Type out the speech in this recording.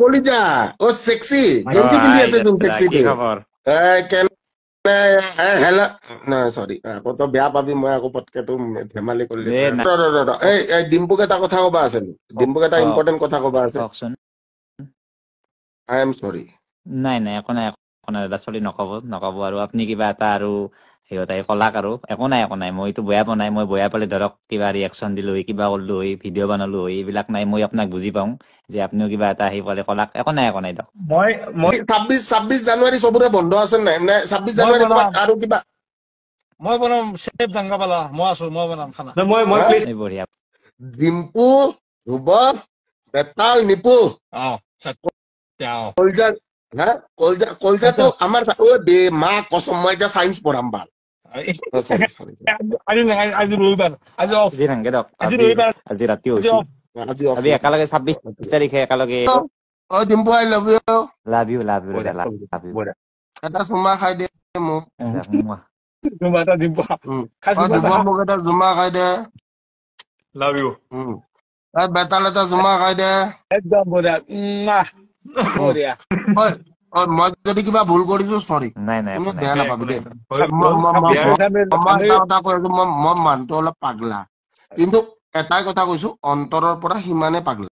কলিজা ও সেক্সি গেঞ্জি পিন্ধি আছে তুমি সেক্সি কি খবৰ হেল্ল' নাই চৰি আকৌ তই বেয়া পাবি মই আকৌ পটকে তোৰ ধেমালি কৰিলি এই ডিম্পুক এটা কথা কবা আছে ডিম্পুক এটা ইম্পৰ্টেণ্ট কথা কবা আছে কওকচোন আই এম চৰি নাই নাই একো নাই দাদা চলি নকব আৰু আপুনি কিবা এটা আৰু সিহঁতে কলাক আৰু একো নাই মইতো বেয়া পোৱা নাই মই বেয়া পালে ধৰক কিবা ৰিয়েকশ্যন দিলো হয় কিবা কৰিলো হয় ভিডিঅ' বনালো হয় এইবিলাক নাই মই আপোনাক বুজি পাওঁ যে আপুনিও কিবা এটা আহি পালে কলাক একো নাই দিয়ক মই 26 জানুৱাৰী চবৰে বন্ধ আছে নাই নে 26 জানুৱাৰী ক'ৰবাত আৰু কিবা মই বনাম চেফ দাংগাপালা মই আছো মই বনাম খানা এই বঢ়িয়া ডিম্পু ধ্ৰুৱ বেতাল নিপু কলজা হা কলজাটো আমাৰ মা কসম মই এতিয়া চাইন্স পঢ়াম ভাল আজি ৰবিবাৰ আজি অফ আজি থাংগে দিয়ক আজি ৰবিবাৰ আজি ৰাতি হৈছে আজি একেলগে 26 তাৰিখে একেলগে অ Dimpu I love you love you এটা চুমা খাই দে মোক মোক এটা জুমা খাই দে লাভ ইউ বেতাল এটা জুমা খাই দে একদম বঢ়িয়া মই যদি কিবা ভুল কৰিছো চৰি নাই তুমি বেয়া নাপাবি দেই মই মানুহটো অলপ পাগলা কিন্তু এটাই কথা কৈছো অন্তৰৰ পৰা সিমানে পাগলা